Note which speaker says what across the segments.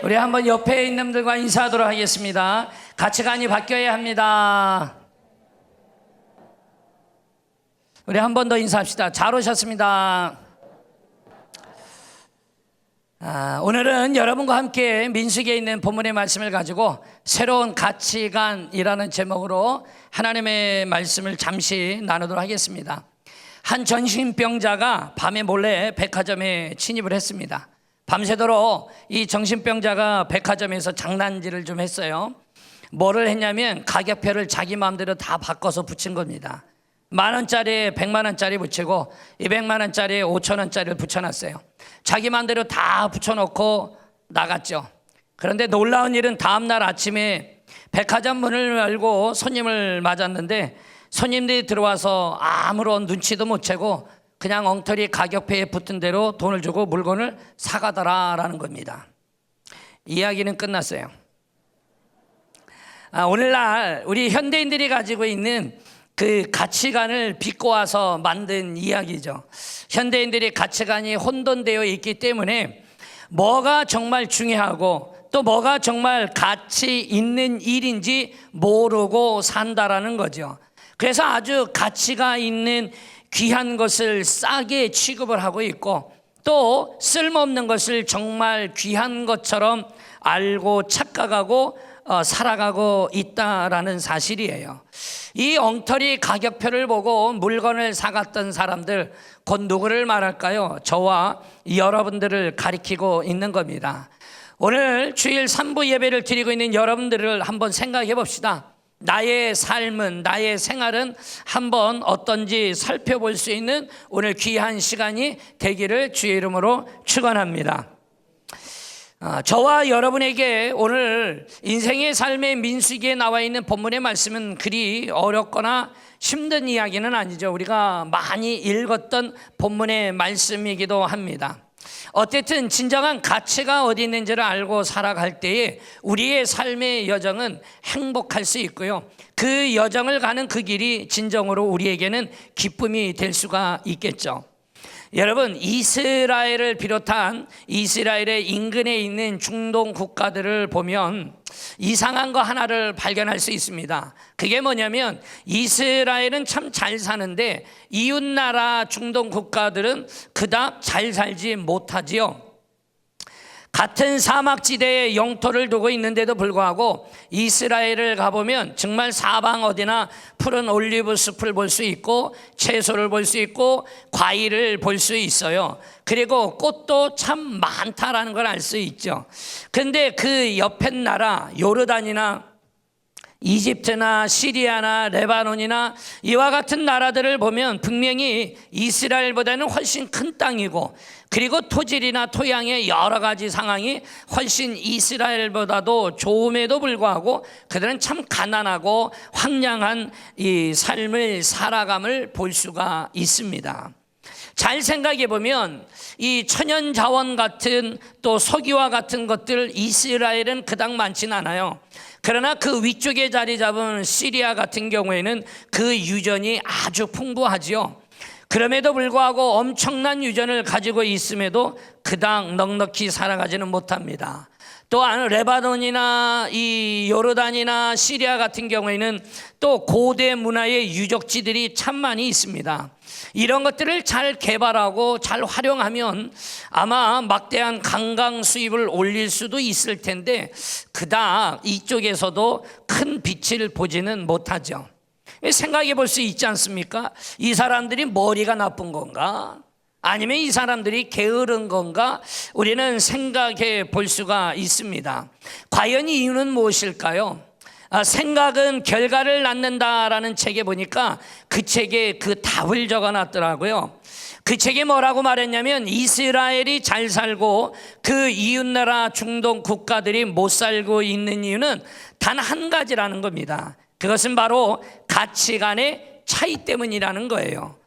Speaker 1: 우리 한번 옆에 있는 분들과 인사하도록 하겠습니다. 가치관이 바뀌어야 합니다. 우리 한 번 더 인사합시다. 잘 오셨습니다. 오늘은 여러분과 함께 민수기에 있는 본문의 말씀을 가지고 새로운 가치관이라는 제목으로 하나님의 말씀을 잠시 나누도록 하겠습니다. 한 정신병자가 밤에 몰래 백화점에 침입을 했습니다. 밤새도록 이 정신병자가 백화점에서 장난질을 좀 했어요. 뭐를 했냐면 가격표를 자기 마음대로 다 바꿔서 붙인 겁니다. 10,000원짜리에 100만원짜리 붙이고 200만원짜리에 5,000원짜리를 붙여놨어요. 자기 마음대로 다 붙여놓고 나갔죠. 그런데 놀라운 일은 다음날 아침에 백화점 문을 열고 손님을 맞았는데 손님들이 들어와서 아무런 눈치도 못 채고 그냥 엉터리 가격표에 붙은 대로 돈을 주고 물건을 사가더라라는 겁니다. 이야기는 끝났어요. 오늘날 우리 현대인들이 가지고 있는 그 가치관을 비꼬아서 만든 이야기죠. 현대인들의 가치관이 혼돈되어 있기 때문에 뭐가 정말 중요하고 또 뭐가 정말 가치 있는 일인지 모르고 산다라는 거죠. 그래서 아주 가치가 있는 귀한 것을 싸게 취급을 하고 있고 또 쓸모없는 것을 정말 귀한 것처럼 알고 착각하고 살아가고 있다라는 사실이에요. 이 엉터리 가격표를 보고 물건을 사갔던 사람들 곧 누구를 말할까요? 저와 여러분들을 가리키고 있는 겁니다. 오늘 주일 3부 예배를 드리고 있는 여러분들을 한번 생각해 봅시다. 나의 삶은, 나의 생활은 한번 어떤지 살펴볼 수 있는 오늘 귀한 시간이 되기를 주의 이름으로 축원합니다. 저와 여러분에게 오늘 인생의 삶의 민수기에 나와 있는 본문의 말씀은 그리 어렵거나 힘든 이야기는 아니죠. 우리가 많이 읽었던 본문의 말씀이기도 합니다. 어쨌든 진정한 가치가 어디 있는지를 알고 살아갈 때에 우리의 삶의 여정은 행복할 수 있고요. 그 여정을 가는 그 길이 진정으로 우리에게는 기쁨이 될 수가 있겠죠. 여러분, 이스라엘을 비롯한 이스라엘의 인근에 있는 중동 국가들을 보면 이상한 거 하나를 발견할 수 있습니다. 그게 뭐냐면 이스라엘은 참 잘 사는데 이웃나라 중동 국가들은 그닥 잘 살지 못하지요. 같은 사막지대에 영토를 두고 있는데도 불구하고 이스라엘을 가보면 정말 사방 어디나 푸른 올리브 숲을 볼 수 있고 채소를 볼 수 있고 과일을 볼 수 있어요. 그리고 꽃도 참 많다라는 걸 알 수 있죠. 그런데 그 옆에 나라 요르단이나 이집트나 시리아나 레바논이나 이와 같은 나라들을 보면 분명히 이스라엘보다는 훨씬 큰 땅이고 그리고 토질이나 토양의 여러 가지 상황이 훨씬 이스라엘보다도 좋음에도 불구하고 그들은 참 가난하고 황량한 이 삶을 살아감을 볼 수가 있습니다. 잘 생각해 보면 이 천연자원 같은 또 석유와 같은 것들 이스라엘은 그닥 많지는 않아요. 그러나 그 위쪽에 자리 잡은 시리아 같은 경우에는 그 유전이 아주 풍부하지요. 그럼에도 불구하고 엄청난 유전을 가지고 있음에도 그닥 넉넉히 살아가지는 못합니다. 또한 레바논이나 이 요르단이나 시리아 같은 경우에는 또 고대 문화의 유적지들이 참 많이 있습니다. 이런 것들을 잘 개발하고 잘 활용하면 아마 막대한 관광 수입을 올릴 수도 있을 텐데 그닥 이쪽에서도 큰 빛을 보지는 못하죠. 생각해 볼 수 있지 않습니까? 이 사람들이 머리가 나쁜 건가? 아니면 이 사람들이 게으른 건가? 우리는 생각해 볼 수가 있습니다. 과연 이유는 무엇일까요? 생각은 결과를 낳는다라는 책에 보니까 그 책에 그 답을 적어놨더라고요. 그 책에 뭐라고 말했냐면 이스라엘이 잘 살고 그 이웃나라 중동 국가들이 못 살고 있는 이유는 단 한 가지라는 겁니다. 그것은 바로 가치관의 차이 때문이라는 거예요.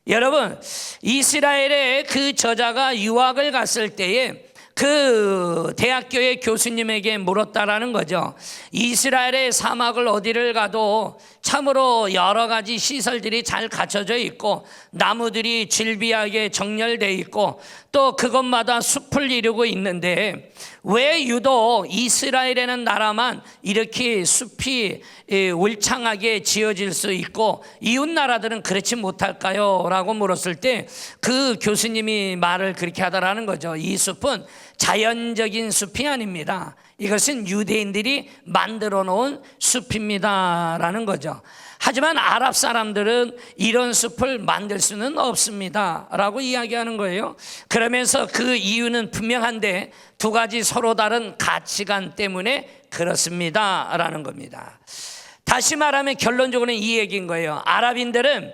Speaker 1: 여러분, 이스라엘의 그 저자가 유학을 갔을 때에 그 대학교의 교수님에게 물었다라는 거죠. 이스라엘의 사막을 어디를 가도 참으로 여러 가지 시설들이 잘 갖춰져 있고 나무들이 질비하게 정렬되어 있고 또 그것마다 숲을 이루고 있는데 왜 유독 이스라엘이라는 나라만 이렇게 숲이 울창하게 지어질 수 있고 이웃 나라들은 그렇지 못할까요? 라고 물었을 때 그 교수님이 말을 그렇게 하더라는 거죠. 이 숲은 자연적인 숲이 아닙니다. 이것은 유대인들이 만들어 놓은 숲입니다 라는 거죠. 하지만 아랍 사람들은 이런 숲을 만들 수는 없습니다 라고 이야기하는 거예요. 그러면서 그 이유는 분명한데 두 가지 서로 다른 가치관 때문에 그렇습니다 라는 겁니다. 다시 말하면 결론적으로는 이 얘기인 거예요. 아랍인들은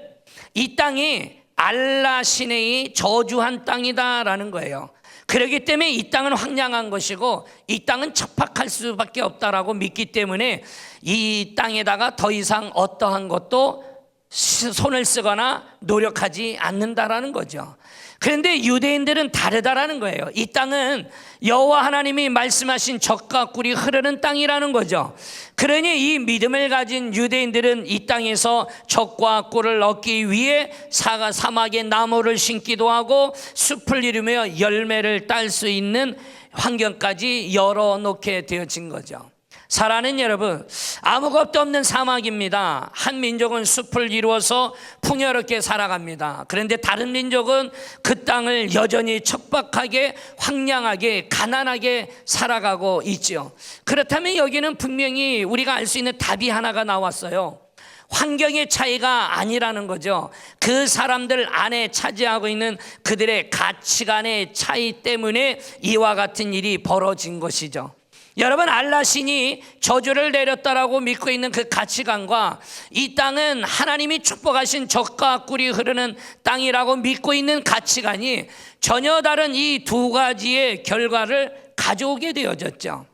Speaker 1: 이 땅이 알라 신의 저주한 땅이다 라는 거예요. 그렇기 때문에 이 땅은 황량한 것이고 이 땅은 척박할 수밖에 없다라고 믿기 때문에 이 땅에다가 더 이상 어떠한 것도 손을 쓰거나 노력하지 않는다라는 거죠. 그런데 유대인들은 다르다라는 거예요. 이 땅은 여호와 하나님이 말씀하신 젖과 꿀이 흐르는 땅이라는 거죠. 그러니 이 믿음을 가진 유대인들은 이 땅에서 젖과 꿀을 얻기 위해 사막에 나무를 심기도 하고 숲을 이루며 열매를 딸 수 있는 환경까지 열어놓게 되어진 거죠. 사랑하는 여러분, 아무것도 없는 사막입니다. 한 민족은 숲을 이루어서 풍요롭게 살아갑니다. 그런데 다른 민족은 그 땅을 여전히 척박하게 황량하게 가난하게 살아가고 있죠. 그렇다면 여기는 분명히 우리가 알 수 있는 답이 하나가 나왔어요. 환경의 차이가 아니라는 거죠. 그 사람들 안에 차지하고 있는 그들의 가치관의 차이 때문에 이와 같은 일이 벌어진 것이죠. 여러분, 알라 신이 저주를 내렸다라고 믿고 있는 그 가치관과 이 땅은 하나님이 축복하신 젖과 꿀이 흐르는 땅이라고 믿고 있는 가치관이 전혀 다른 이 두 가지의 결과를 가져오게 되어졌죠.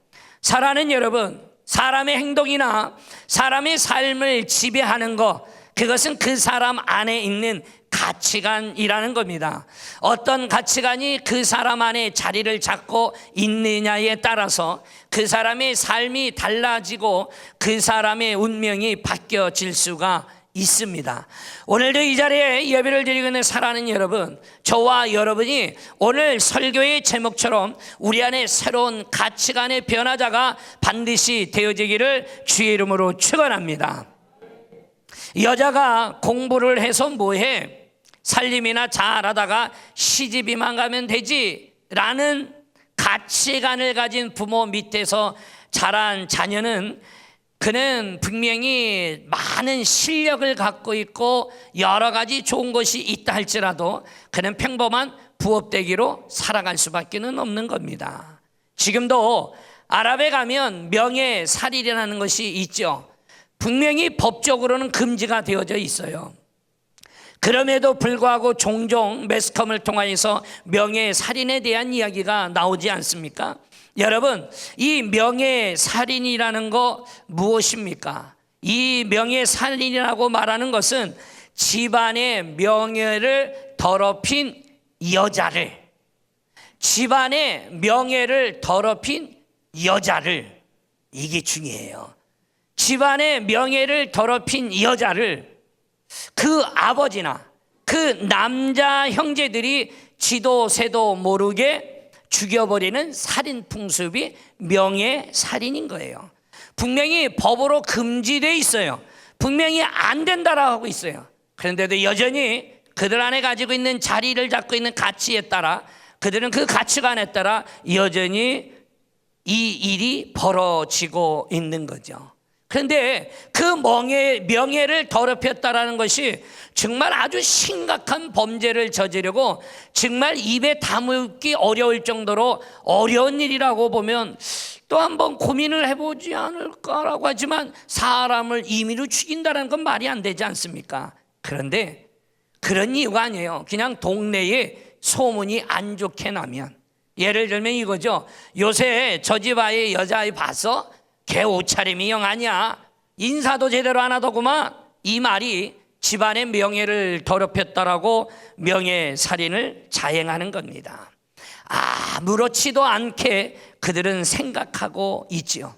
Speaker 1: 사랑하는 여러분, 사람의 행동이나 사람의 삶을 지배하는 것, 그것은 그 사람 안에 있는 가치관이라는 겁니다. 어떤 가치관이 그 사람 안에 자리를 잡고 있느냐에 따라서 그 사람의 삶이 달라지고 그 사람의 운명이 바뀌어질 수가 있습니다. 오늘도 이 자리에 예배를 드리고 있는 사랑하는 여러분, 저와 여러분이 오늘 설교의 제목처럼 우리 안에 새로운 가치관의 변화자가 반드시 되어지기를 주의 이름으로 축원합니다. 여자가 공부를 해서 뭐해? 살림이나 잘하다가 시집이만 가면 되지 라는 가치관을 가진 부모 밑에서 자란 자녀는 그는 분명히 많은 실력을 갖고 있고 여러 가지 좋은 것이 있다 할지라도 그는 평범한 부업대기로 살아갈 수밖에 없는 겁니다. 지금도 아랍에 가면 명예살인이라는 것이 있죠. 분명히 법적으로는 금지가 되어져 있어요. 그럼에도 불구하고 종종 매스컴을 통하여서 명예살인에 대한 이야기가 나오지 않습니까? 여러분, 이 명예살인이라는 거 무엇입니까? 이 명예살인이라고 말하는 것은 집안의 명예를 더럽힌 여자를, 집안의 명예를 더럽힌 여자를, 이게 중요해요. 집안의 명예를 더럽힌 여자를 그 아버지나 그 남자 형제들이 지도 새도 모르게 죽여버리는 살인 풍습이 명예살인인 거예요. 분명히 법으로 금지되어 있어요. 분명히 안 된다라고 하고 있어요. 그런데도 여전히 그들 안에 가지고 있는 자리를 잡고 있는 가치에 따라, 그들은 그 가치관에 따라 여전히 이 일이 벌어지고 있는 거죠. 그런데 그 명예를 더럽혔다라는 것이 정말 아주 심각한 범죄를 저지르고 정말 입에 담기 어려울 정도로 어려운 일이라고 보면 또 한번 고민을 해보지 않을까라고 하지만 사람을 임의로 죽인다는 건 말이 안 되지 않습니까? 그런데 그런 이유가 아니에요. 그냥 동네에 소문이 안 좋게 나면, 예를 들면 이거죠. 요새 저 집 아이 여자아이 봤어? 걔 옷차림이 영 아니야. 인사도 제대로 안 하더구만. 이 말이 집안의 명예를 더럽혔다라고 명예살인을 자행하는 겁니다. 아무렇지도 않게 그들은 생각하고 있지요.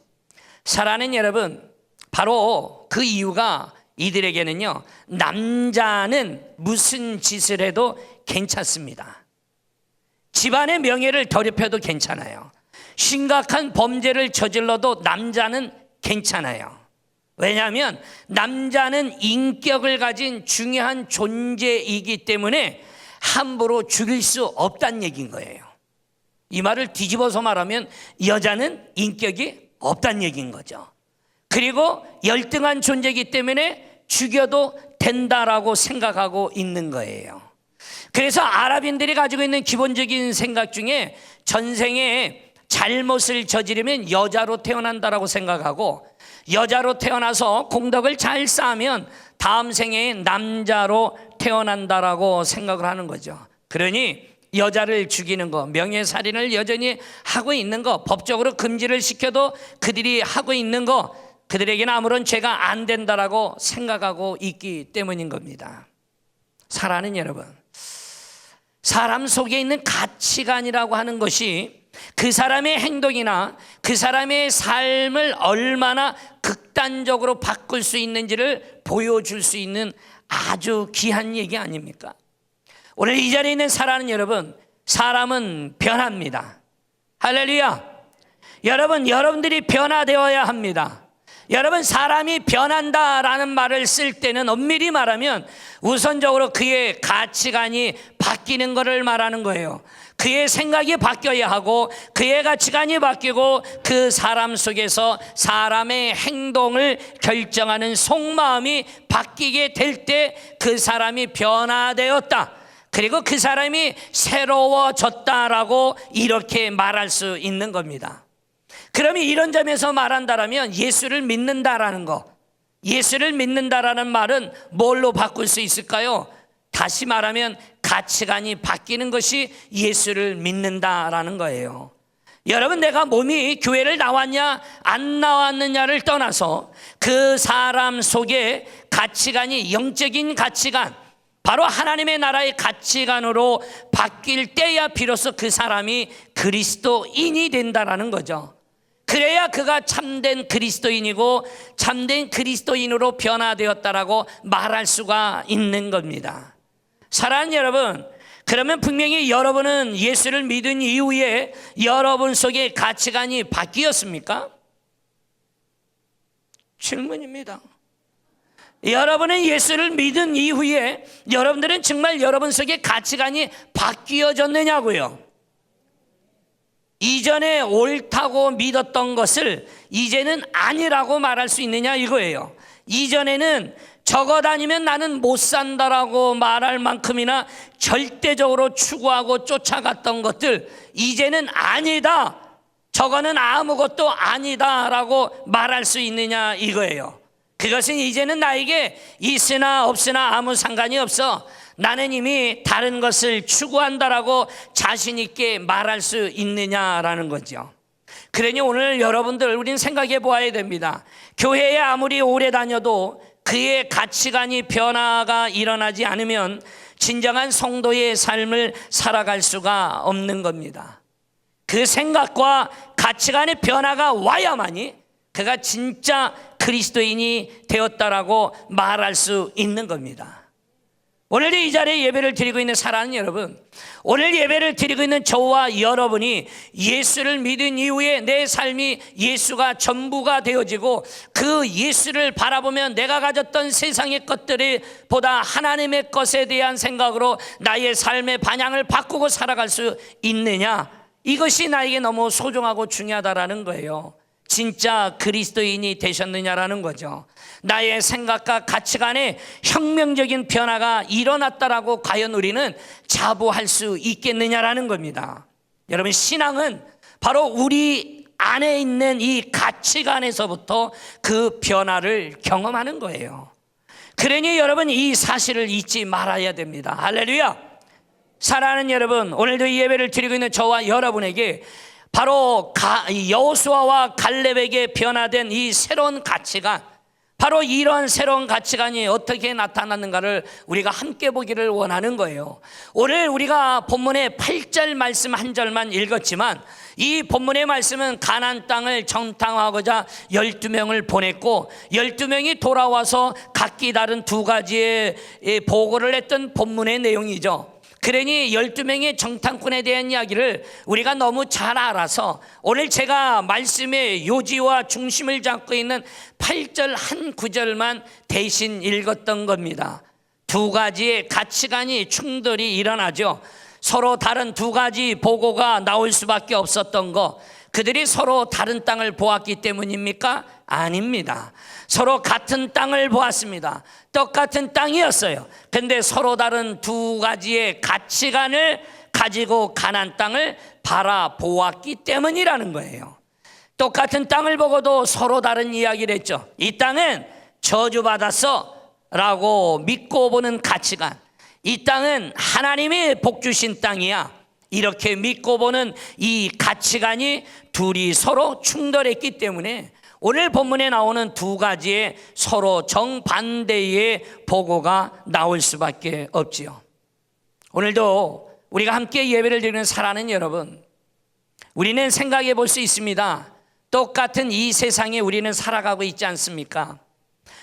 Speaker 1: 사랑하는 여러분, 바로 그 이유가 이들에게는요, 남자는 무슨 짓을 해도 괜찮습니다. 집안의 명예를 더럽혀도 괜찮아요. 심각한 범죄를 저질러도 남자는 괜찮아요. 왜냐하면 남자는 인격을 가진 중요한 존재이기 때문에 함부로 죽일 수 없다는 얘기인 거예요. 이 말을 뒤집어서 말하면 여자는 인격이 없다는 얘기인 거죠. 그리고 열등한 존재이기 때문에 죽여도 된다라고 생각하고 있는 거예요. 그래서 아랍인들이 가지고 있는 기본적인 생각 중에 전생에 잘못을 저지르면 여자로 태어난다라고 생각하고, 여자로 태어나서 공덕을 잘 쌓으면 다음 생에 남자로 태어난다라고 생각을 하는 거죠. 그러니 여자를 죽이는 거, 명예살인을 여전히 하고 있는 거, 법적으로 금지를 시켜도 그들이 하고 있는 거, 그들에게는 아무런 죄가 안 된다라고 생각하고 있기 때문인 겁니다. 사랑하는 여러분, 사람 속에 있는 가치관이라고 하는 것이 그 사람의 행동이나 그 사람의 삶을 얼마나 극단적으로 바꿀 수 있는지를 보여줄 수 있는 아주 귀한 얘기 아닙니까? 오늘 이 자리에 있는 사랑하는 여러분, 사람은 변합니다. 할렐루야. 여러분들이 변화되어야 합니다. 여러분, 사람이 변한다라는 말을 쓸 때는 엄밀히 말하면 우선적으로 그의 가치관이 바뀌는 것을 말하는 거예요. 그의 생각이 바뀌어야 하고, 그의 가치관이 바뀌고, 그 사람 속에서 사람의 행동을 결정하는 속마음이 바뀌게 될 때 그 사람이 변화되었다, 그리고 그 사람이 새로워졌다라고 이렇게 말할 수 있는 겁니다. 그러면 이런 점에서 말한다면 예수를 믿는다라는 거, 예수를 믿는다라는 말은 뭘로 바꿀 수 있을까요? 다시 말하면 가치관이 바뀌는 것이 예수를 믿는다라는 거예요. 여러분, 내가 몸이 교회를 나왔냐 안 나왔느냐를 떠나서 그 사람 속에 가치관이 영적인 가치관, 바로 하나님의 나라의 가치관으로 바뀔 때야 비로소 그 사람이 그리스도인이 된다라는 거죠. 그래야 그가 참된 그리스도인이고 참된 그리스도인으로 변화되었다라고 말할 수가 있는 겁니다. 사랑하는 여러분, 그러면 분명히 여러분은 예수를 믿은 이후에 여러분 속에 가치관이 바뀌었습니까? 질문입니다. 여러분은 예수를 믿은 이후에 여러분들은 정말 여러분 속에 가치관이 바뀌어졌느냐고요. 이전에 옳다고 믿었던 것을 이제는 아니라고 말할 수 있느냐 이거예요. 이전에는 저거 다니면 나는 못 산다라고 말할 만큼이나 절대적으로 추구하고 쫓아갔던 것들, 이제는 아니다, 저거는 아무것도 아니다라고 말할 수 있느냐 이거예요. 그것은 이제는 나에게 있으나 없으나 아무 상관이 없어, 나는 이미 다른 것을 추구한다라고 자신 있게 말할 수 있느냐라는 거죠. 그러니 오늘 여러분들, 우리는 생각해 보아야 됩니다. 교회에 아무리 오래 다녀도 그의 가치관이 변화가 일어나지 않으면 진정한 성도의 삶을 살아갈 수가 없는 겁니다. 그 생각과 가치관의 변화가 와야만이 그가 진짜 그리스도인이 되었다라고 말할 수 있는 겁니다. 오늘 이 자리에 예배를 드리고 있는 사랑하는 여러분, 오늘 예배를 드리고 있는 저와 여러분이 예수를 믿은 이후에 내 삶이 예수가 전부가 되어지고, 그 예수를 바라보면 내가 가졌던 세상의 것들이 보다 하나님의 것에 대한 생각으로 나의 삶의 방향을 바꾸고 살아갈 수 있느냐, 이것이 나에게 너무 소중하고 중요하다라는 거예요. 진짜 그리스도인이 되셨느냐라는 거죠. 나의 생각과 가치관에 혁명적인 변화가 일어났다라고 과연 우리는 자부할 수 있겠느냐라는 겁니다. 여러분, 신앙은 바로 우리 안에 있는 이 가치관에서부터 그 변화를 경험하는 거예요. 그러니 여러분, 이 사실을 잊지 말아야 됩니다. 할렐루야. 사랑하는 여러분, 오늘도 이 예배를 드리고 있는 저와 여러분에게 바로 여호수아와 갈렙에게 변화된 이 새로운 가치관, 바로 이러한 새로운 가치관이 어떻게 나타났는가를 우리가 함께 보기를 원하는 거예요. 오늘 우리가 본문의 8절 말씀 한 절만 읽었지만 이 본문의 말씀은 가나안 땅을 정탐하고자 12명을 보냈고 12명이 돌아와서 각기 다른 두 가지의 보고를 했던 본문의 내용이죠. 그러니 12명의 정탐꾼에 대한 이야기를 우리가 너무 잘 알아서 오늘 제가 말씀의 요지와 중심을 잡고 있는 8절 한 구절만 대신 읽었던 겁니다. 두 가지의 가치관이 충돌이 일어나죠. 서로 다른 두 가지 보고가 나올 수밖에 없었던 거, 그들이 서로 다른 땅을 보았기 때문입니까? 아닙니다. 서로 같은 땅을 보았습니다. 똑같은 땅이었어요. 근데 서로 다른 두 가지의 가치관을 가지고 가나안 땅을 바라보았기 때문이라는 거예요. 똑같은 땅을 보고도 서로 다른 이야기를 했죠. 이 땅은 저주받았어 라고 믿고 보는 가치관, 이 땅은 하나님이 복 주신 땅이야 이렇게 믿고 보는 이 가치관이 둘이 서로 충돌했기 때문에 오늘 본문에 나오는 두 가지의 서로 정반대의 보고가 나올 수밖에 없지요. 오늘도 우리가 함께 예배를 드리는 사랑하는 여러분, 우리는 생각해 볼 수 있습니다. 똑같은 이 세상에 우리는 살아가고 있지 않습니까?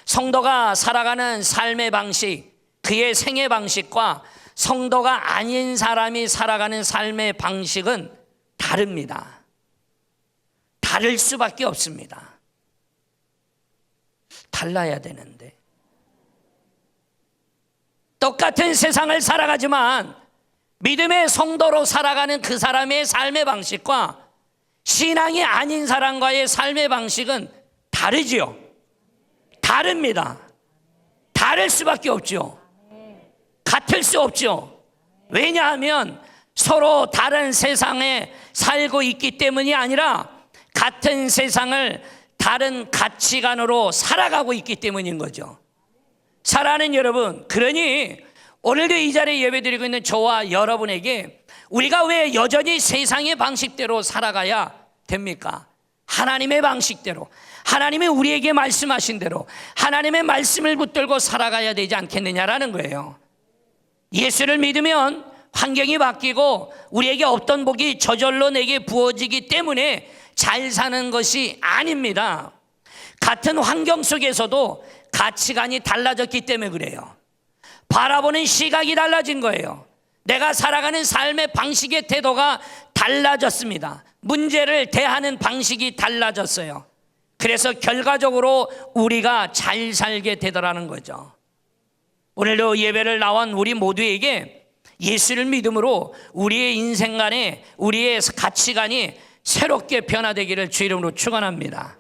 Speaker 1: 성도가 살아가는 삶의 방식, 그의 생애 방식과 성도가 아닌 사람이 살아가는 삶의 방식은 다릅니다. 다를 수밖에 없습니다. 달라야 되는데 똑같은 세상을 살아가지만 믿음의 성도로 살아가는 그 사람의 삶의 방식과 신앙이 아닌 사람과의 삶의 방식은 다르지요. 다릅니다. 다를 수밖에 없죠. 같을 수 없죠. 왜냐하면 서로 다른 세상에 살고 있기 때문이 아니라 같은 세상을 다른 가치관으로 살아가고 있기 때문인 거죠. 사랑하는 여러분, 그러니 오늘도 이 자리에 예배드리고 있는 저와 여러분에게 우리가 왜 여전히 세상의 방식대로 살아가야 됩니까? 하나님의 방식대로, 하나님이 우리에게 말씀하신 대로 하나님의 말씀을 붙들고 살아가야 되지 않겠느냐라는 거예요. 예수를 믿으면 환경이 바뀌고 우리에게 없던 복이 저절로 내게 부어지기 때문에 잘 사는 것이 아닙니다. 같은 환경 속에서도 가치관이 달라졌기 때문에 그래요. 바라보는 시각이 달라진 거예요. 내가 살아가는 삶의 방식의 태도가 달라졌습니다. 문제를 대하는 방식이 달라졌어요. 그래서 결과적으로 우리가 잘 살게 되더라는 거죠. 오늘도 예배를 나온 우리 모두에게 예수를 믿음으로 우리의 인생관에 우리의 가치관이 새롭게 변화되기를 주 이름으로 축원합니다.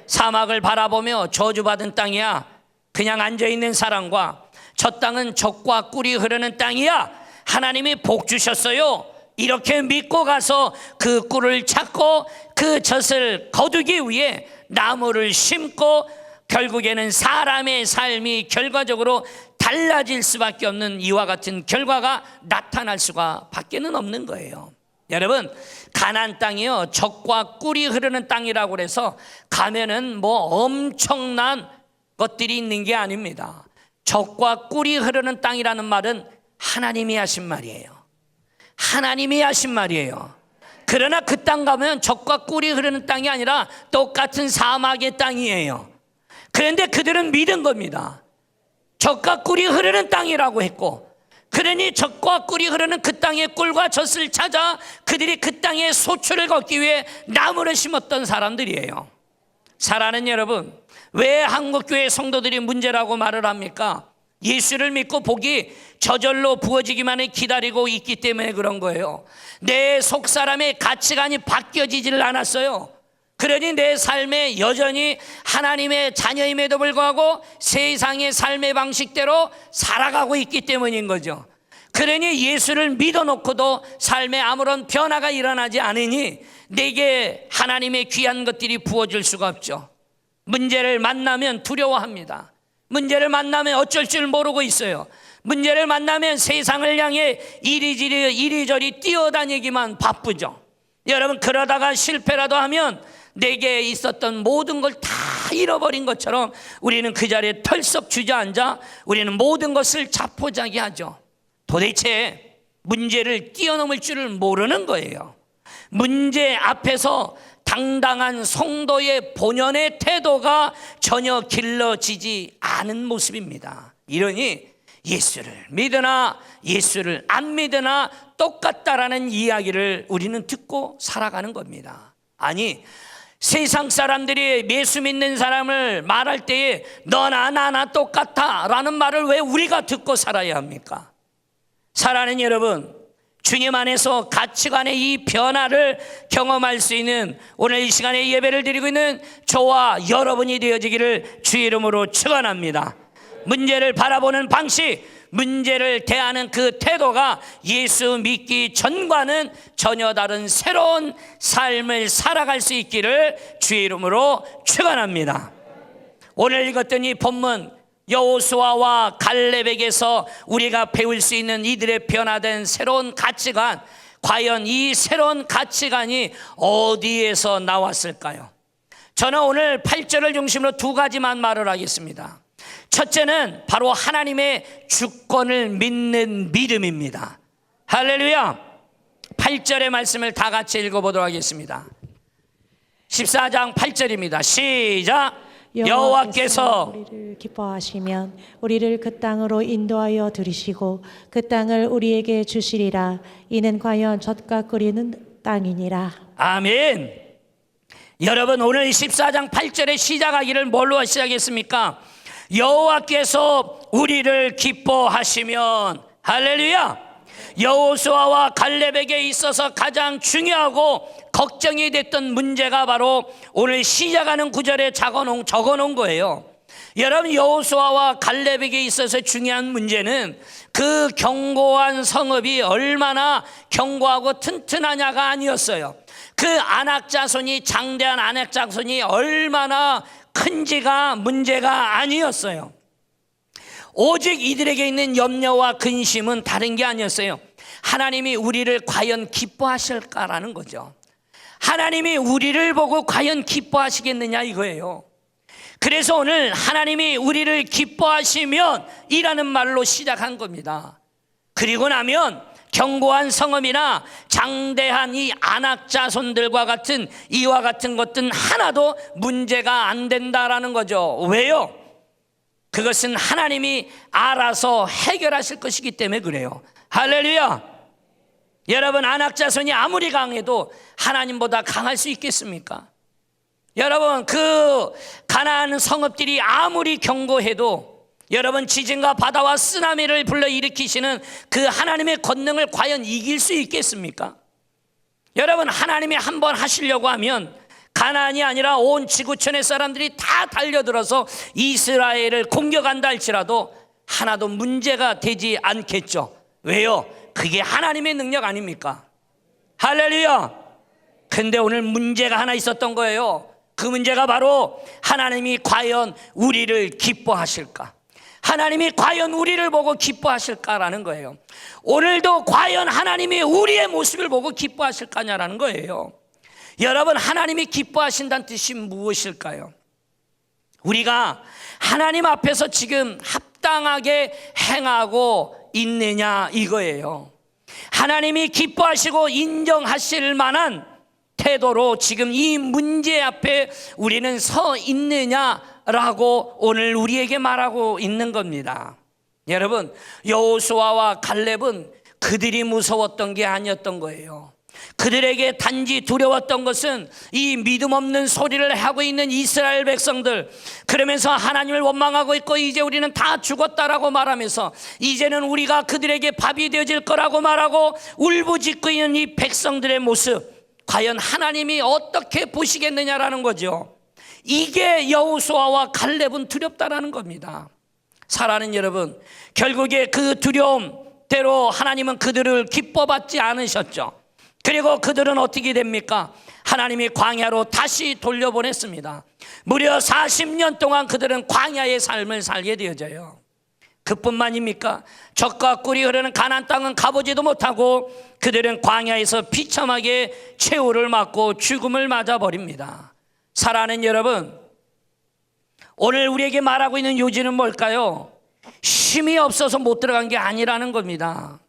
Speaker 1: 사막을 바라보며 저주받은 땅이야, 그냥 앉아있는 사람과 저 땅은 젖과 꿀이 흐르는 땅이야, 하나님이 복 주셨어요, 이렇게 믿고 가서 그 꿀을 찾고 그 젖을 거두기 위해 나무를 심고 결국에는 사람의 삶이 결과적으로 달라질 수밖에 없는 이와 같은 결과가 나타날 수가 밖에는 없는 거예요. 여러분, 가나안 땅이요, 젖과 꿀이 흐르는 땅이라고 해서 가면은 뭐 엄청난 것들이 있는 게 아닙니다. 젖과 꿀이 흐르는 땅이라는 말은 하나님이 하신 말이에요. 하나님이 하신 말이에요. 그러나 그 땅 가면 젖과 꿀이 흐르는 땅이 아니라 똑같은 사막의 땅이에요. 그런데 그들은 믿은 겁니다. 젖과 꿀이 흐르는 땅이라고 했고, 그러니 젖과 꿀이 흐르는 그 땅의 꿀과 젖을 찾아 그들이 그 땅에 소출을 걷기 위해 나무를 심었던 사람들이에요. 사랑하는 여러분, 왜 한국교회 성도들이 문제라고 말을 합니까? 예수를 믿고 복이 저절로 부어지기만을 기다리고 있기 때문에 그런 거예요. 내 속사람의 가치관이 바뀌어지질 않았어요. 그러니 내 삶에 여전히 하나님의 자녀임에도 불구하고 세상의 삶의 방식대로 살아가고 있기 때문인 거죠. 그러니 예수를 믿어놓고도 삶에 아무런 변화가 일어나지 않으니 내게 하나님의 귀한 것들이 부어질 수가 없죠. 문제를 만나면 두려워합니다. 문제를 만나면 어쩔 줄 모르고 있어요. 문제를 만나면 세상을 향해 이리저리 뛰어다니기만 바쁘죠. 여러분, 그러다가 실패라도 하면 내게 있었던 모든 걸 다 잃어버린 것처럼 우리는 그 자리에 털썩 주저앉아 우리는 모든 것을 자포자기하죠. 도대체 문제를 뛰어넘을 줄을 모르는 거예요. 문제 앞에서 당당한 성도의 본연의 태도가 전혀 길러지지 않은 모습입니다. 이러니 예수를 믿으나 예수를 안 믿으나 똑같다라는 이야기를 우리는 듣고 살아가는 겁니다. 아니, 세상 사람들이 예수 믿는 사람을 말할 때에 너나 나나 똑같아 라는 말을 왜 우리가 듣고 살아야 합니까? 사랑하는 여러분, 주님 안에서 가치관의 이 변화를 경험할 수 있는 오늘 이 시간에 예배를 드리고 있는 저와 여러분이 되어지기를 주의 이름으로 축원합니다. 문제를 바라보는 방식, 문제를 대하는 그 태도가 예수 믿기 전과는 전혀 다른 새로운 삶을 살아갈 수 있기를 주의 이름으로 축원합니다. 오늘 읽었던 이 본문 여호수아와 갈렙에게서 우리가 배울 수 있는 이들의 변화된 새로운 가치관, 과연 이 새로운 가치관이 어디에서 나왔을까요? 저는 오늘 8절을 중심으로 두 가지만 말을 하겠습니다. 첫째는 바로 하나님의 주권을 믿는 믿음입니다. 할렐루야. 8절의 말씀을 다 같이 읽어보도록 하겠습니다. 14장 8절입니다. 시작. 여호와께서
Speaker 2: 우리를 기뻐하시면 우리를 그 땅으로 인도하여 들이시고 그 땅을 우리에게 주시리라. 이는 과연 젖과 끓이는 땅이니라.
Speaker 1: 아멘. 여러분, 오늘 14장 8절에 시작하기를 뭘로 시작했습니까? 여호와께서 우리를 기뻐하시면, 할렐루야. 여호수아와 갈렙에게 있어서 가장 중요하고 걱정이 됐던 문제가 바로 오늘 시작하는 구절에 적어놓은 거예요. 여러분, 여호수아와 갈렙에게 있어서 중요한 문제는 그 견고한 성읍이 얼마나 견고하고 튼튼하냐가 아니었어요. 그 안악자손이, 장대한 안악자손이 얼마나 큰지가 문제가 아니었어요. 오직 이들에게 있는 염려와 근심은 다른 게 아니었어요. 하나님이 우리를 과연 기뻐하실까라는 거죠. 하나님이 우리를 보고 과연 기뻐하시겠느냐 이거예요. 그래서 오늘 하나님이 우리를 기뻐하시면 이라는 말로 시작한 겁니다. 그리고 나면 견고한 성읍이나 장대한 이 안악자손들과 같은 이와 같은 것들은 하나도 문제가 안 된다라는 거죠. 왜요? 그것은 하나님이 알아서 해결하실 것이기 때문에 그래요. 할렐루야. 여러분, 안악자손이 아무리 강해도 하나님보다 강할 수 있겠습니까? 여러분, 그 가나안 성읍들이 아무리 견고해도 여러분, 지진과 바다와 쓰나미를 불러일으키시는 그 하나님의 권능을 과연 이길 수 있겠습니까? 여러분, 하나님이 한번 하시려고 하면 가나안이 아니라 온 지구촌의 사람들이 다 달려들어서 이스라엘을 공격한다 할지라도 하나도 문제가 되지 않겠죠. 왜요? 그게 하나님의 능력 아닙니까? 할렐루야. 근데 오늘 문제가 하나 있었던 거예요. 그 문제가 바로 하나님이 과연 우리를 기뻐하실까? 하나님이 과연 우리를 보고 기뻐하실까라는 거예요. 오늘도 과연 하나님이 우리의 모습을 보고 기뻐하실까냐라는 거예요. 여러분, 하나님이 기뻐하신다는 뜻이 무엇일까요? 우리가 하나님 앞에서 지금 합당하게 행하고 있느냐 이거예요. 하나님이 기뻐하시고 인정하실 만한 태도로 지금 이 문제 앞에 우리는 서 있느냐라고 오늘 우리에게 말하고 있는 겁니다. 여러분, 여호수아와 갈렙은 그들이 무서웠던 게 아니었던 거예요. 그들에게 단지 두려웠던 것은 이 믿음 없는 소리를 하고 있는 이스라엘 백성들, 그러면서 하나님을 원망하고 있고 이제 우리는 다 죽었다라고 말하면서 이제는 우리가 그들에게 밥이 되어질 거라고 말하고 울부짖고 있는 이 백성들의 모습, 과연 하나님이 어떻게 보시겠느냐라는 거죠. 이게 여호수아와 갈렙은 두렵다라는 겁니다. 사랑하는 여러분, 결국에 그 두려움대로 하나님은 그들을 기뻐받지 않으셨죠. 그리고 그들은 어떻게 됩니까? 하나님이 광야로 다시 돌려보냈습니다. 무려 40년 동안 그들은 광야의 삶을 살게 되어져요. 그뿐만입니까? 젖과 꿀이 흐르는 가나안 땅은 가보지도 못하고 그들은 광야에서 비참하게 최후를 맞고 죽음을 맞아버립니다. 사랑하는 여러분, 오늘 우리에게 말하고 있는 요지는 뭘까요? 힘이 없어서 못 들어간 게 아니라는 겁니다.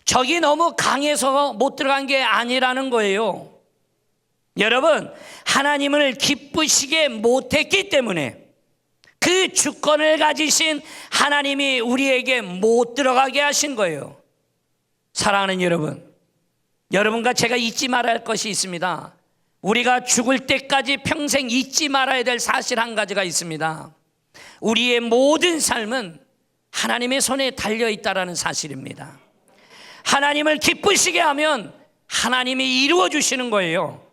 Speaker 1: 적이 너무 강해서 못 들어간 게 아니라는 거예요. 여러분, 하나님을 기쁘시게 못했기 때문에 그 주권을 가지신 하나님이 우리에게 못 들어가게 하신 거예요. 사랑하는 여러분, 여러분과 제가 잊지 말아야 할 것이 있습니다. 우리가 죽을 때까지 평생 잊지 말아야 될 사실 한 가지가 있습니다. 우리의 모든 삶은 하나님의 손에 달려 있다는 사실입니다. 하나님을 기쁘시게 하면 하나님이 이루어 주시는 거예요.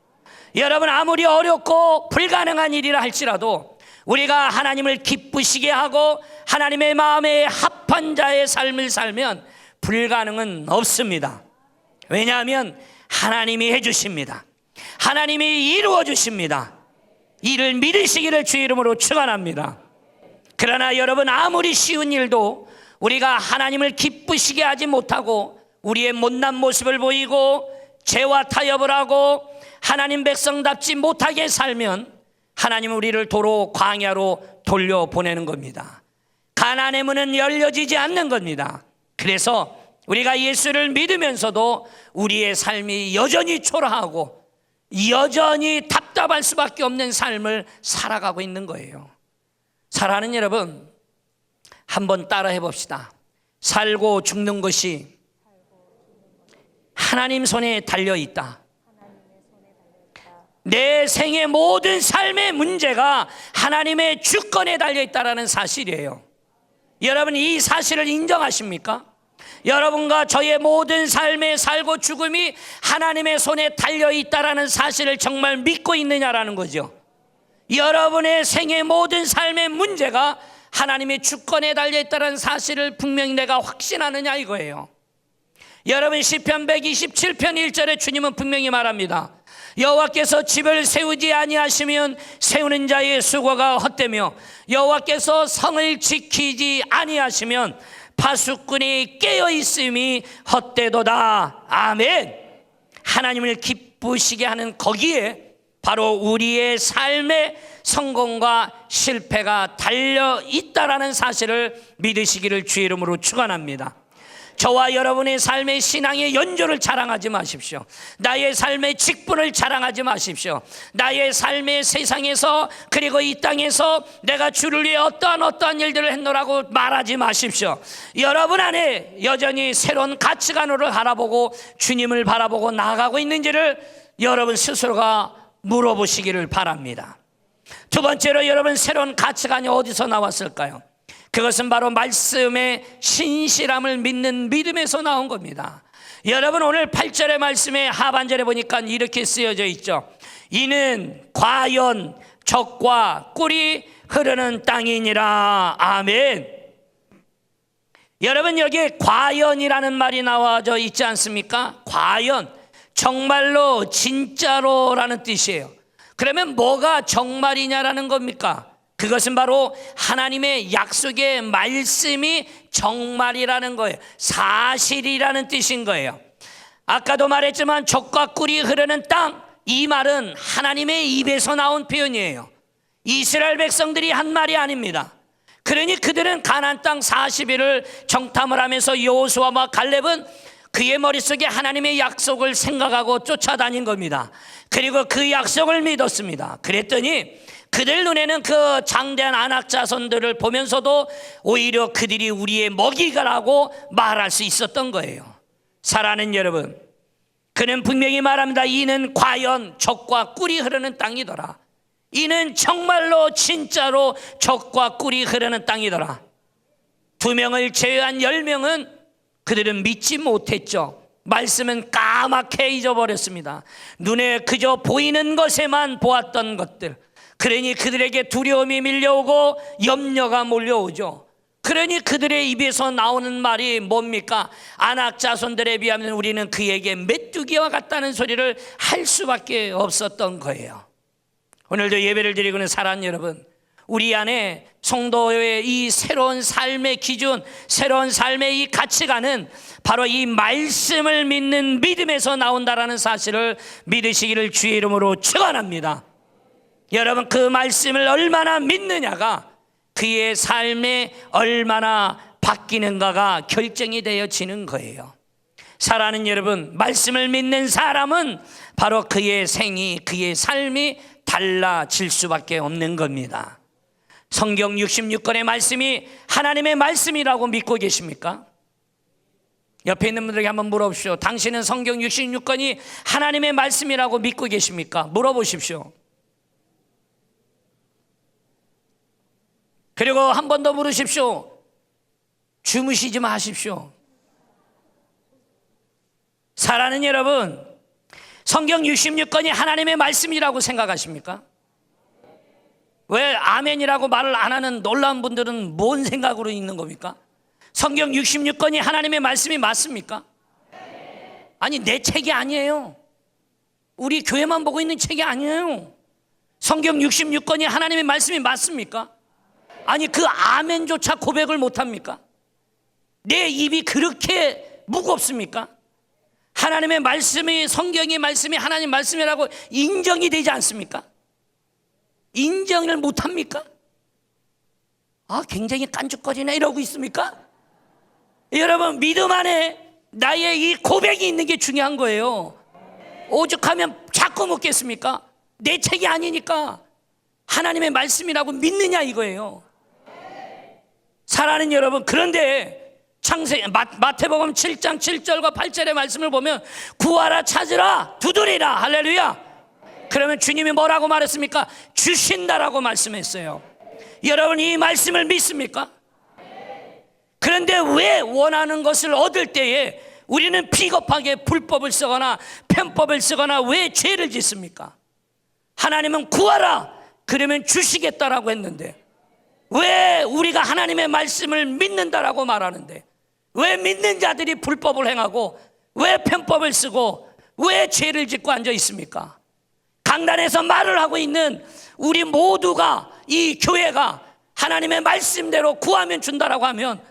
Speaker 1: 여러분, 아무리 어렵고 불가능한 일이라 할지라도 우리가 하나님을 기쁘시게 하고 하나님의 마음에 합한 자의 삶을 살면 불가능은 없습니다. 왜냐하면 하나님이 해주십니다. 하나님이 이루어 주십니다. 이를 믿으시기를 주의 이름으로 축원합니다. 그러나 여러분, 아무리 쉬운 일도 우리가 하나님을 기쁘시게 하지 못하고 우리의 못난 모습을 보이고 죄와 타협을 하고 하나님 백성답지 못하게 살면 하나님은 우리를 도로 광야로 돌려보내는 겁니다. 가나안의 문은 열려지지 않는 겁니다. 그래서 우리가 예수를 믿으면서도 우리의 삶이 여전히 초라하고 여전히 답답할 수밖에 없는 삶을 살아가고 있는 거예요. 사랑하는 여러분, 한번 따라해 봅시다. 살고 죽는 것이 하나님 손에 달려 있다. 내 생의 모든 삶의 문제가 하나님의 주권에 달려 있다는 사실이에요. 여러분, 이 사실을 인정하십니까? 여러분과 저의 모든 삶의 살고 죽음이 하나님의 손에 달려 있다는 사실을 정말 믿고 있느냐라는 거죠. 여러분의 생의 모든 삶의 문제가 하나님의 주권에 달려 있다는 사실을 분명히 내가 확신하느냐 이거예요. 여러분, 시편 127편 1절에 주님은 분명히 말합니다. 여호와께서 집을 세우지 아니하시면 세우는 자의 수고가 헛되며 여호와께서 성을 지키지 아니하시면 파수꾼이 깨어있음이 헛되도다. 아멘. 하나님을 기쁘시게 하는 거기에 바로 우리의 삶의 성공과 실패가 달려있다라는 사실을 믿으시기를 주의 이름으로 축원합니다. 저와 여러분의 삶의 신앙의 연조를 자랑하지 마십시오. 나의 삶의 직분을 자랑하지 마십시오. 나의 삶의 세상에서 그리고 이 땅에서 내가 주를 위해 어떠한 일들을 했노라고 말하지 마십시오. 여러분 안에 여전히 새로운 가치관으로 바라보고 주님을 바라보고 나아가고 있는지를 여러분 스스로가 물어보시기를 바랍니다. 두 번째로, 여러분, 새로운 가치관이 어디서 나왔을까요? 그것은 바로 말씀의 신실함을 믿는 믿음에서 나온 겁니다. 여러분, 오늘 8절의 말씀의 하반절에 보니까 이렇게 쓰여져 있죠. 이는 과연 적과 꿀이 흐르는 땅이니라. 아멘. 여러분, 여기에 과연이라는 말이 나와져 있지 않습니까? 과연, 정말로, 진짜로라는 뜻이에요. 그러면 뭐가 정말이냐라는 겁니까? 그것은 바로 하나님의 약속의 말씀이 정말이라는 거예요. 사실이라는 뜻인 거예요. 아까도 말했지만 적과 꿀이 흐르는 땅, 이 말은 하나님의 입에서 나온 표현이에요. 이스라엘 백성들이 한 말이 아닙니다. 그러니 그들은 가나안 땅 40일을 정탐을 하면서 여호수아와 갈렙은 그의 머릿속에 하나님의 약속을 생각하고 쫓아다닌 겁니다. 그리고 그 약속을 믿었습니다. 그랬더니 그들 눈에는 그 장대한 아낙 자손들을 보면서도 오히려 그들이 우리의 먹이가라고 말할 수 있었던 거예요. 사랑하는 여러분, 그는 분명히 말합니다. 이는 과연 적과 꿀이 흐르는 땅이더라. 이는 정말로 진짜로 적과 꿀이 흐르는 땅이더라. 2명을 제외한 10명은 그들은 믿지 못했죠. 말씀은 까맣게 잊어버렸습니다. 눈에 그저 보이는 것에만 보았던 것들, 그러니 그들에게 두려움이 밀려오고 염려가 몰려오죠. 그러니 그들의 입에서 나오는 말이 뭡니까? 아낙 자손들에 비하면 우리는 그에게 메뚜기와 같다는 소리를 할 수밖에 없었던 거예요. 오늘도 예배를 드리고는 사랑하는 여러분, 우리 안에 성도의 이 새로운 삶의 기준, 새로운 삶의 이 가치관은 바로 이 말씀을 믿는 믿음에서 나온다라는 사실을 믿으시기를 주의 이름으로 축원합니다. 여러분, 그 말씀을 얼마나 믿느냐가 그의 삶에 얼마나 바뀌는가가 결정이 되어지는 거예요. 사랑하는 여러분, 말씀을 믿는 사람은 바로 그의 생이, 그의 삶이 달라질 수밖에 없는 겁니다. 성경 66권의 말씀이 하나님의 말씀이라고 믿고 계십니까? 옆에 있는 분들에게 한번 물어보십시오. 당신은 성경 66권이 하나님의 말씀이라고 믿고 계십니까? 물어보십시오. 그리고 한 번 더 물으십시오. 주무시지 마십시오. 사랑하는 여러분, 성경 66권이 하나님의 말씀이라고 생각하십니까? 왜 아멘이라고 말을 안 하는 놀라운 분들은 뭔 생각으로 읽는 겁니까? 성경 66권이 하나님의 말씀이 맞습니까? 아니, 내 책이 아니에요. 우리 교회만 보고 있는 책이 아니에요. 성경 66권이 하나님의 말씀이 맞습니까? 아니, 그 아멘조차 고백을 못합니까? 내 입이 그렇게 무겁습니까? 하나님의 말씀이, 성경의 말씀이 하나님 말씀이라고 인정이 되지 않습니까? 인정을 못합니까? 굉장히 깐죽거리네 이러고 있습니까? 여러분, 믿음 안에 나의 이 고백이 있는 게 중요한 거예요. 오죽하면 자꾸 묻겠습니까? 내 책이 아니니까 하나님의 말씀이라고 믿느냐 이거예요. 사랑하는 여러분, 그런데 마태복음 7장 7절과 8절의 말씀을 보면 구하라, 찾으라, 두드리라. 할렐루야. 그러면 주님이 뭐라고 말했습니까? 주신다라고 말씀했어요. 여러분, 이 말씀을 믿습니까? 그런데 왜 원하는 것을 얻을 때에 우리는 비겁하게 불법을 쓰거나 편법을 쓰거나 왜 죄를 짓습니까? 하나님은 구하라, 그러면 주시겠다라고 했는데 왜 우리가 하나님의 말씀을 믿는다라고 말하는데 왜 믿는 자들이 불법을 행하고 왜 편법을 쓰고 왜 죄를 짓고 앉아 있습니까? 강단에서 말을 하고 있는 우리 모두가, 이 교회가 하나님의 말씀대로 구하면 준다라고 하면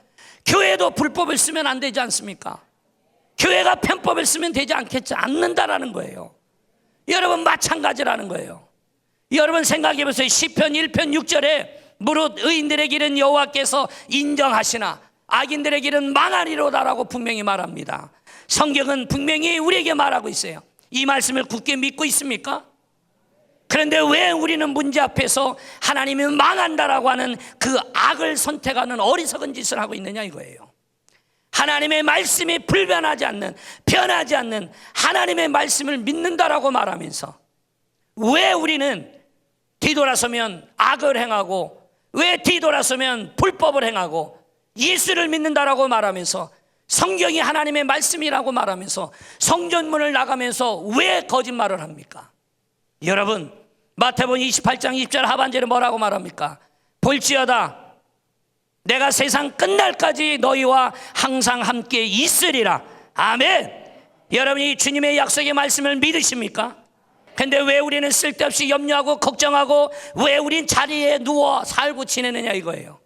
Speaker 1: 교회도 불법을 쓰면 안 되지 않습니까? 교회가 편법을 쓰면 되지 않는다라는 거예요. 여러분, 마찬가지라는 거예요. 여러분 생각해 보세요. 시편 1편 6절에 무릇 의인들의 길은 여호와께서 인정하시나 악인들의 길은 망하리로다라고 분명히 말합니다. 성경은 분명히 우리에게 말하고 있어요. 이 말씀을 굳게 믿고 있습니까? 그런데 왜 우리는 문제 앞에서 하나님이 망한다라고 하는 그 악을 선택하는 어리석은 짓을 하고 있느냐 이거예요. 하나님의 말씀이 불변하지 않는, 변하지 않는 하나님의 말씀을 믿는다라고 말하면서 왜 우리는 뒤돌아서면 악을 행하고 왜 뒤돌아서면 불법을 행하고 예수를 믿는다라고 말하면서 성경이 하나님의 말씀이라고 말하면서 성전문을 나가면서 왜 거짓말을 합니까? 여러분, 마태복음 28장 20절 하반절에 뭐라고 말합니까? 볼지어다 내가 세상 끝날까지 너희와 항상 함께 있으리라. 아멘. 여러분이 주님의 약속의 말씀을 믿으십니까? 근데 왜 우리는 쓸데없이 염려하고 걱정하고 왜 우린 자리에 누워 살고 지내느냐 이거예요.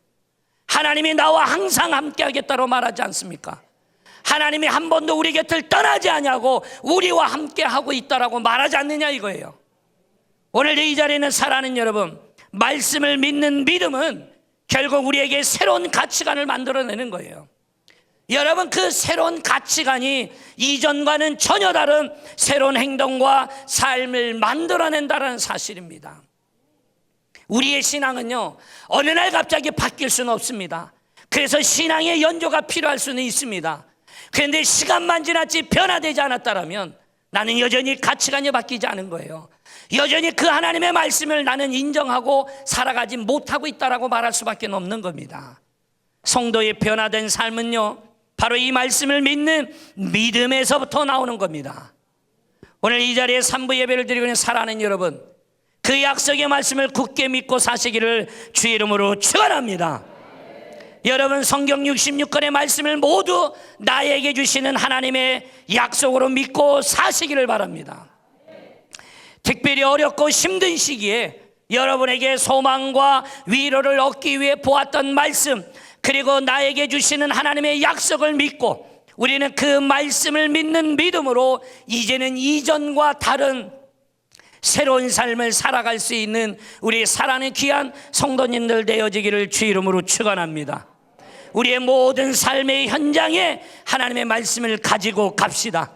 Speaker 1: 하나님이 나와 항상 함께 하겠다고 말하지 않습니까? 하나님이 한 번도 우리 곁을 떠나지 않냐고 우리와 함께 하고 있다라고 말하지 않느냐 이거예요. 오늘 이 자리에 있는 사랑하는 여러분, 말씀을 믿는 믿음은 결국 우리에게 새로운 가치관을 만들어내는 거예요. 여러분, 그 새로운 가치관이 이전과는 전혀 다른 새로운 행동과 삶을 만들어낸다는 사실입니다. 우리의 신앙은요, 어느 날 갑자기 바뀔 수는 없습니다. 그래서 신앙의 연조가 필요할 수는 있습니다. 그런데 시간만 지났지 변화되지 않았다면 나는 여전히 가치관이 바뀌지 않은 거예요. 여전히 그 하나님의 말씀을 나는 인정하고 살아가지 못하고 있다라고 말할 수밖에 없는 겁니다. 성도의 변화된 삶은요, 바로 이 말씀을 믿는 믿음에서부터 나오는 겁니다. 오늘 이 자리에 3부 예배를 드리고 있는 사랑하는 여러분, 그 약속의 말씀을 굳게 믿고 사시기를 주의 이름으로 축원합니다. 여러분, 성경 66권의 말씀을 모두 나에게 주시는 하나님의 약속으로 믿고 사시기를 바랍니다. 특별히 어렵고 힘든 시기에 여러분에게 소망과 위로를 얻기 위해 보았던 말씀, 그리고 나에게 주시는 하나님의 약속을 믿고 우리는 그 말씀을 믿는 믿음으로 이제는 이전과 다른 새로운 삶을 살아갈 수 있는 우리 사랑하는 귀한 성도님들 되어지기를 주 이름으로 축원합니다. 우리의 모든 삶의 현장에 하나님의 말씀을 가지고 갑시다.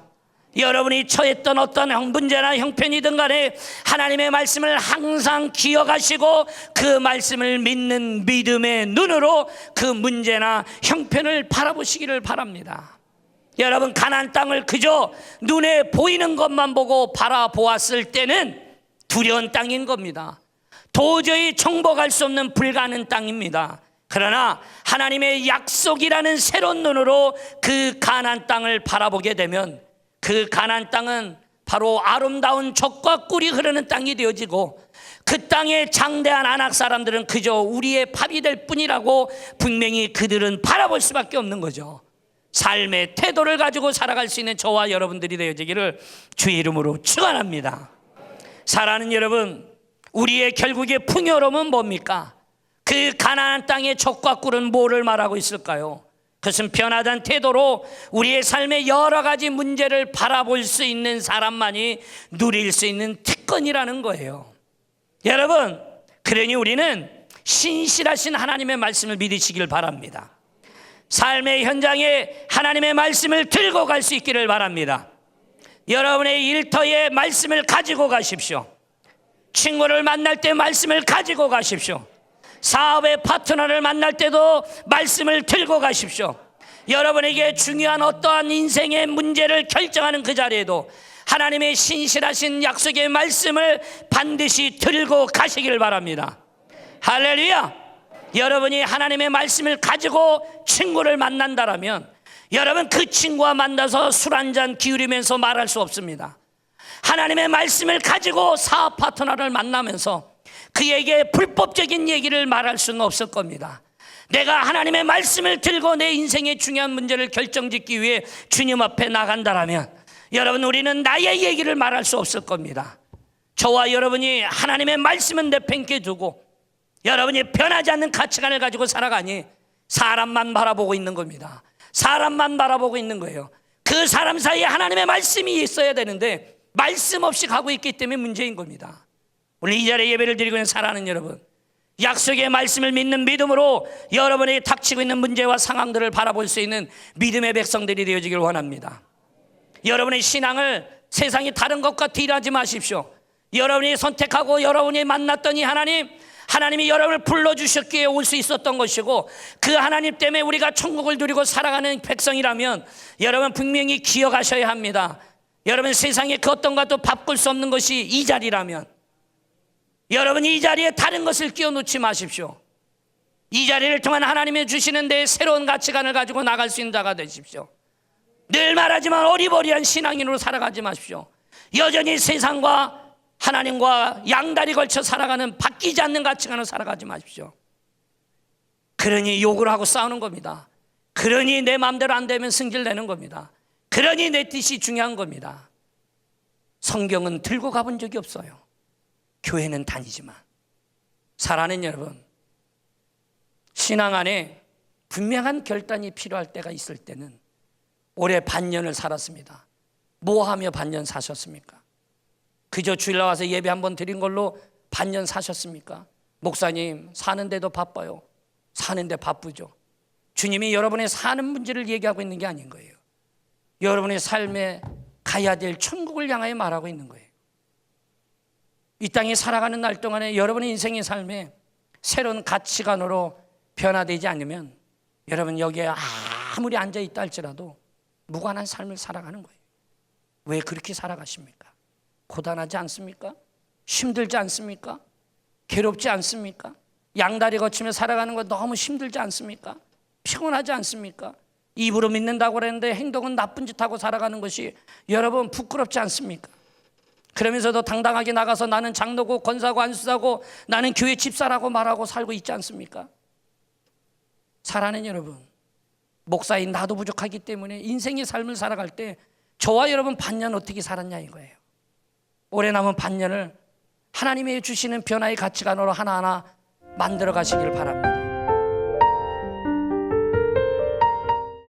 Speaker 1: 여러분이 처했던 어떤 문제나 형편이든 간에 하나님의 말씀을 항상 기억하시고 그 말씀을 믿는 믿음의 눈으로 그 문제나 형편을 바라보시기를 바랍니다. 여러분, 가나안 땅을 그저 눈에 보이는 것만 보고 바라보았을 때는 두려운 땅인 겁니다. 도저히 정복할 수 없는 불가능 땅입니다. 그러나 하나님의 약속이라는 새로운 눈으로 그 가나안 땅을 바라보게 되면 그 가나안 땅은 바로 아름다운 젖과 꿀이 흐르는 땅이 되어지고 그 땅의 장대한 아낙 사람들은 그저 우리의 밥이 될 뿐이라고 분명히 그들은 바라볼 수밖에 없는 거죠. 삶의 태도를 가지고 살아갈 수 있는 저와 여러분들이 되어지기를 주의 이름으로 축원합니다. 사랑하는 여러분, 우리의 결국의 풍요로움은 뭡니까? 그 가나안 땅의 젖과 꿀은 뭐를 말하고 있을까요? 그것은 변화된 태도로 우리의 삶의 여러 가지 문제를 바라볼 수 있는 사람만이 누릴 수 있는 특권이라는 거예요. 여러분, 그러니 우리는 신실하신 하나님의 말씀을 믿으시길 바랍니다. 삶의 현장에 하나님의 말씀을 들고 갈 수 있기를 바랍니다. 여러분의 일터에 말씀을 가지고 가십시오. 친구를 만날 때 말씀을 가지고 가십시오. 사업의 파트너를 만날 때도 말씀을 들고 가십시오. 여러분에게 중요한 어떠한 인생의 문제를 결정하는 그 자리에도 하나님의 신실하신 약속의 말씀을 반드시 들고 가시길 바랍니다. 할렐루야! 여러분이 하나님의 말씀을 가지고 친구를 만난다라면 여러분, 그 친구와 만나서 술 한잔 기울이면서 말할 수 없습니다. 하나님의 말씀을 가지고 사업 파트너를 만나면서 그에게 불법적인 얘기를 말할 수는 없을 겁니다. 내가 하나님의 말씀을 들고 내 인생의 중요한 문제를 결정짓기 위해 주님 앞에 나간다라면 여러분, 우리는 나의 얘기를 말할 수 없을 겁니다. 저와 여러분이 하나님의 말씀은 내팽개 두고 여러분이 변하지 않는 가치관을 가지고 살아가니 사람만 바라보고 있는 겁니다. 사람만 바라보고 있는 거예요. 그 사람 사이에 하나님의 말씀이 있어야 되는데 말씀 없이 가고 있기 때문에 문제인 겁니다. 오늘 이 자리에 예배를 드리고 있는 사랑하는 여러분, 약속의 말씀을 믿는 믿음으로 여러분에게 닥치고 있는 문제와 상황들을 바라볼 수 있는 믿음의 백성들이 되어지길 원합니다. 여러분의 신앙을 세상이 다른 것과 딜하지 마십시오. 여러분이 선택하고 여러분이 만났던 이 하나님이 여러분을 불러주셨기에 올 수 있었던 것이고 그 하나님 때문에 우리가 천국을 누리고 살아가는 백성이라면 여러분 분명히 기억하셔야 합니다. 여러분, 세상에 그 어떤 것도 바꿀 수 없는 것이 이 자리라면 여러분이 이 자리에 다른 것을 끼워놓지 마십시오. 이 자리를 통한 하나님이 주시는 데 새로운 가치관을 가지고 나갈 수 있는 자가 되십시오. 늘 말하지만 어리버리한 신앙인으로 살아가지 마십시오. 여전히 세상과 하나님과 양다리 걸쳐 살아가는 바뀌지 않는 가치관으로 살아가지 마십시오. 그러니 욕을 하고 싸우는 겁니다. 그러니 내 마음대로 안 되면 승질내는 겁니다. 그러니 내 뜻이 중요한 겁니다. 성경은 들고 가본 적이 없어요. 교회는 다니지만. 사랑하는 여러분, 신앙 안에 분명한 결단이 필요할 때가 있을 때는 올해 반년을 살았습니다. 뭐 하며 반년 사셨습니까? 그저 주일 나와서 예배 한번 드린 걸로 반년 사셨습니까? 목사님, 사는데도 바빠요. 사는데 바쁘죠. 주님이 여러분의 사는 문제를 얘기하고 있는 게 아닌 거예요. 여러분의 삶에 가야 될 천국을 향하여 말하고 있는 거예요. 이 땅에 살아가는 날 동안에 여러분의 인생의 삶에 새로운 가치관으로 변화되지 않으면 여러분 여기에 아무리 앉아있다 할지라도 무관한 삶을 살아가는 거예요. 왜 그렇게 살아가십니까? 고단하지 않습니까? 힘들지 않습니까? 괴롭지 않습니까? 양다리 거치며 살아가는 거 너무 힘들지 않습니까? 피곤하지 않습니까? 입으로 믿는다고 그랬는데 행동은 나쁜 짓 하고 살아가는 것이 여러분 부끄럽지 않습니까? 그러면서도 당당하게 나가서 나는 장로고 권사고 안수사고 나는 교회 집사라고 말하고 살고 있지 않습니까? 사랑하는 여러분, 목사인 나도 부족하기 때문에 인생의 삶을 살아갈 때 저와 여러분 반년 어떻게 살았냐 이거예요. 올해 남은 반년을 하나님이 주시는 변화의 가치관으로 하나하나 만들어 가시길 바랍니다.